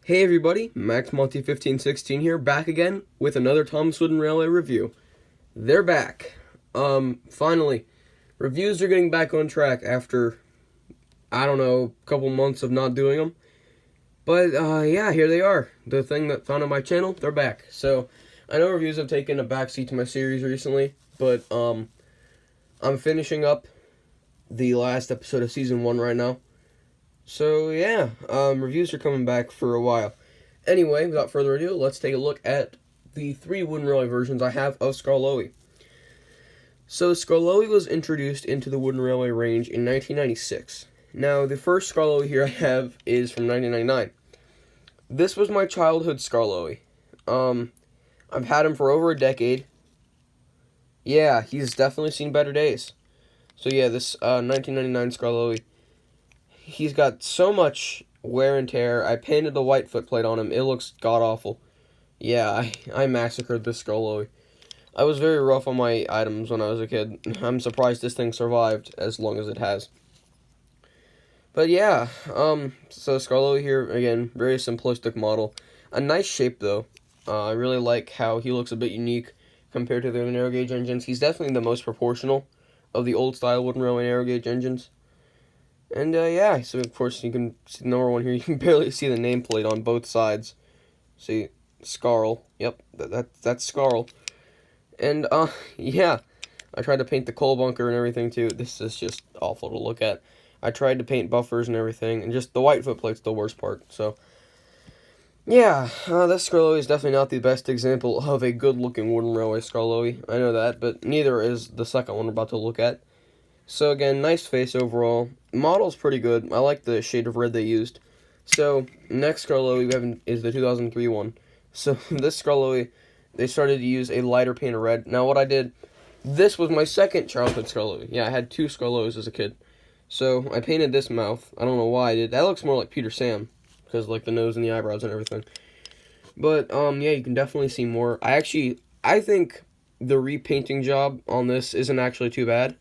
Hey everybody, Max Monty 1516 here, back again with another Thomas Wooden Railway review. They're back. Finally, reviews are getting back on track after, I don't know, a couple months of not doing them. But, yeah, here they are. The thing that found on my channel, they're back. So, I know reviews have taken a backseat to my series recently, but, I'm finishing up the last episode of Season 1 right now. So, yeah, reviews are coming back for a while. Anyway, without further ado, let's take a look at the 3 Wooden Railway versions I have of Skarloey. So, Skarloey was introduced into the Wooden Railway range in 1996. Now, the first Skarloey here I have is from 1999. This was my childhood Skarloey. I've had him for over a decade. Yeah, he's definitely seen better days. So, yeah, this 1999 Skarloey. He's got so much wear and tear. I painted the white footplate on him. It looks god-awful. Yeah, I massacred this Skarloey. I was very rough on my items when I was a kid. I'm surprised this thing survived as long as it has. But yeah, so Skarloey here, again, very simplistic model. A nice shape, though. I really like how he looks a bit unique compared to the narrow gauge engines. He's definitely the most proportional of the old-style Wooden Railway narrow gauge engines. And, yeah, so of course you can see the number one here. You can barely see the nameplate on both sides. See, Skarl. Yep, that's Skarl. And, yeah, I tried to paint the coal bunker and everything, too. This is just awful to look at. I tried to paint buffers and everything, and just the white footplate's the worst part, so. Yeah, this Skarloey is definitely not the best example of a good-looking Wooden Railway Skarloey. I know that, but neither is the second one we're about to look at. So again, nice face overall. Model's pretty good. I like the shade of red they used. So, next Skarloey we have is the 2003 one. So, this Skarloey, they started to use a lighter paint of red. Now, what I did, this was my second childhood Skarloey. Yeah, I had 2 Skarloeys as a kid. So, I painted this mouth. I don't know why I did. That looks more like Peter Sam, because, like, the nose and the eyebrows and everything. But, yeah, you can definitely see more. I think the repainting job on this isn't actually too bad.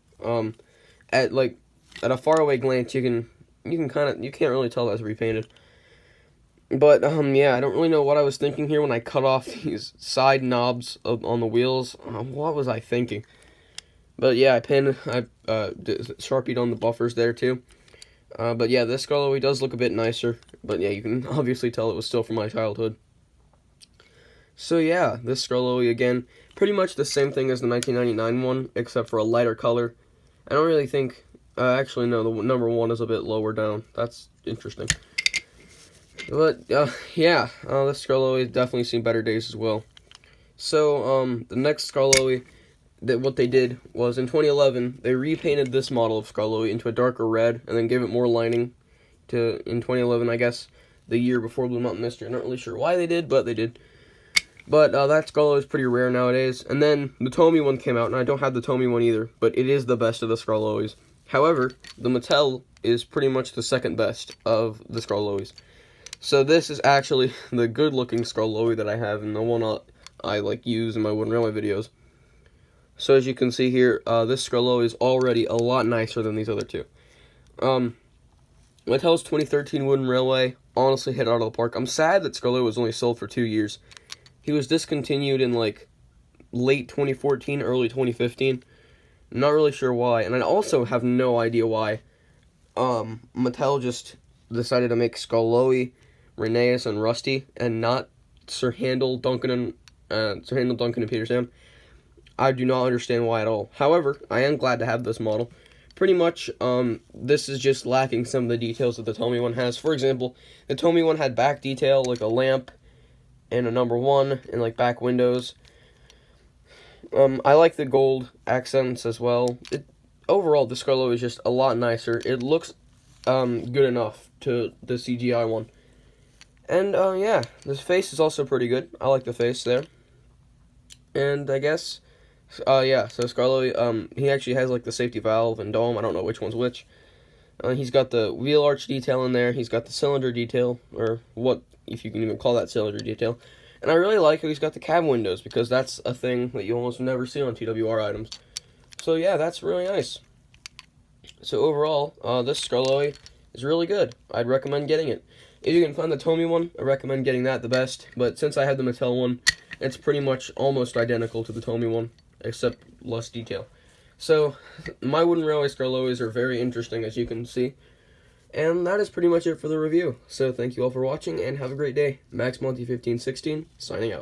At a faraway glance, you can't really tell that's repainted. But yeah, I don't really know what I was thinking here when I cut off these side knobs on the wheels. What was I thinking? But yeah, I sharpied on the buffers there too. But yeah, this Skarloey does look a bit nicer. But yeah, you can obviously tell it was still from my childhood. So yeah, this Skarloey again, pretty much the same thing as the 1999 one, except for a lighter color. I don't really think, actually no, the number 1 is a bit lower down. That's interesting. But, yeah, this Skarloey has definitely seen better days as well. So, the next Skarloey, what they did was, in 2011, they repainted this model of Skarloey into a darker red, and then gave it more lining in 2011, I guess, the year before Blue Mountain Mystery. I'm not really sure why they did, but they did. But that Skarloey is pretty rare nowadays. And then the Tomy one came out, and I don't have the Tomy one either, but it is the best of the Skarloeys. However, the Mattel is pretty much the second best of the Skarloeys. So this is actually the good-looking Skarloey that I have, and the one I use in my Wooden Railway videos. So as you can see here, this Skarloey is already a lot nicer than these other two. Mattel's 2013 Wooden Railway honestly hit out of the park. I'm sad that Skarloey was only sold for 2 years. He was discontinued in, like, late 2014, early 2015. I'm not really sure why. And I also have no idea why. Mattel just decided to make Skarloey, Rheneas, and Rusty, and not Sir Handel, Duncan, and Peter Sam. I do not understand why at all. However, I am glad to have this model. Pretty much, this is just lacking some of the details that the Tomy one has. For example, the Tomy one had back detail, like a lamp, and a number 1, and like back windows. I like the gold accents as well. Overall, the Skarloey is just a lot nicer. It looks good enough to the CGI one. And yeah, this face is also pretty good. I like the face there. And I guess, yeah, so Skarloey, he actually has like the safety valve and dome. I don't know which one's which. He's got the wheel arch detail in there. He's got the cylinder detail, or what, if you can even call that cylinder detail. And I really like how he's got the cab windows, because that's a thing that you almost never see on TWR items. So yeah, that's really nice. So overall, this Skarloey is really good. I'd recommend getting it. If you can find the Tomy one, I recommend getting that the best. But since I have the Mattel one, it's pretty much almost identical to the Tomy one, except less detail. So, my wooden railway Skarloeys are very interesting, as you can see. And that is pretty much it for the review. So thank you all for watching, and have a great day. MaxMonty1516, signing out.